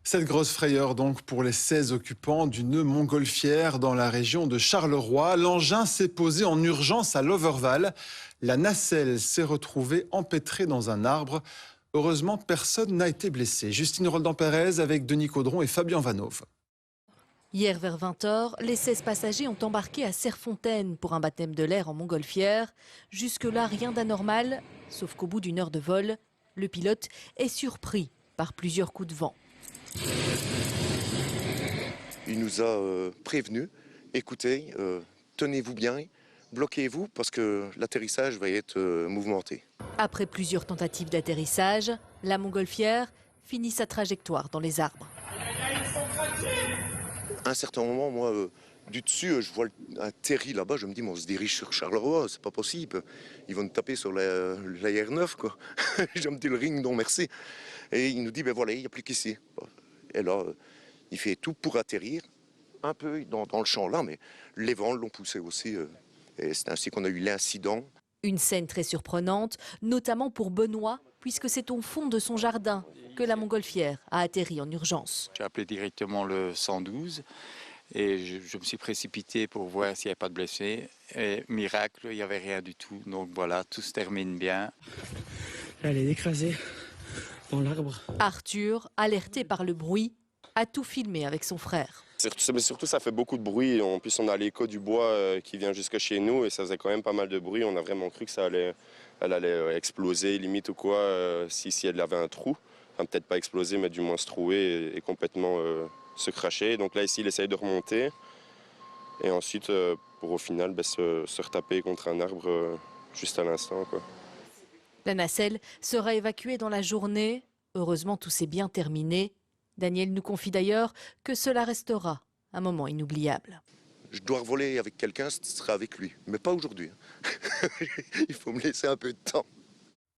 Cette grosse frayeur donc pour les 16 occupants d'une montgolfière dans la région de Charleroi. L'engin s'est posé en urgence à Loverval. La nacelle s'est retrouvée empêtrée dans un arbre. Heureusement, personne n'a été blessé. Justine Roldan-Pérez avec Denis Caudron et Fabien Vanove. Hier vers 20h, les 16 passagers ont embarqué à Serfontaine pour un baptême de l'air en montgolfière. Jusque-là, rien d'anormal, sauf qu'au bout d'une heure de vol, le pilote est surpris par plusieurs coups de vent. Il nous a prévenus, écoutez, tenez-vous bien, bloquez-vous parce que l'atterrissage va être mouvementé. Après plusieurs tentatives d'atterrissage, la montgolfière finit sa trajectoire dans les arbres. À un certain moment, moi, du dessus, je vois un terri là-bas, je me dis, mais on se dirige sur Charleroi, c'est pas possible. Ils vont nous taper sur la R9, quoi. Je me dis, le ring, non merci. Et il nous dit, ben voilà, il n'y a plus qu'ici. Et là, il fait tout pour atterrir, un peu dans le champ là, mais les vents l'ont poussé aussi. Et c'est ainsi qu'on a eu l'incident. Une scène très surprenante, notamment pour Benoît, puisque c'est au fond de son jardin que la montgolfière a atterri en urgence. J'ai appelé directement le 112 et je me suis précipité pour voir s'il n'y avait pas de blessés. Et miracle, il n'y avait rien du tout. Donc voilà, tout se termine bien. Elle est écrasée dans l'arbre. Arthur, alerté par le bruit, a tout filmé avec son frère. Mais surtout, ça fait beaucoup de bruit. En plus, on a l'écho du bois qui vient jusque chez nous et ça faisait quand même pas mal de bruit. On a vraiment cru que elle allait exploser, limite ou quoi, si elle avait un trou. Enfin, peut-être pas exploser, mais du moins se trouer et complètement se cracher. Donc là, ici, il essaye de remonter. Et ensuite, pour au final, se retaper contre un arbre juste à l'instant, quoi. La nacelle sera évacuée dans la journée. Heureusement, tout s'est bien terminé. Daniel nous confie d'ailleurs que cela restera un moment inoubliable. Je dois voler avec quelqu'un, ce sera avec lui, mais pas aujourd'hui. Il faut me laisser un peu de temps.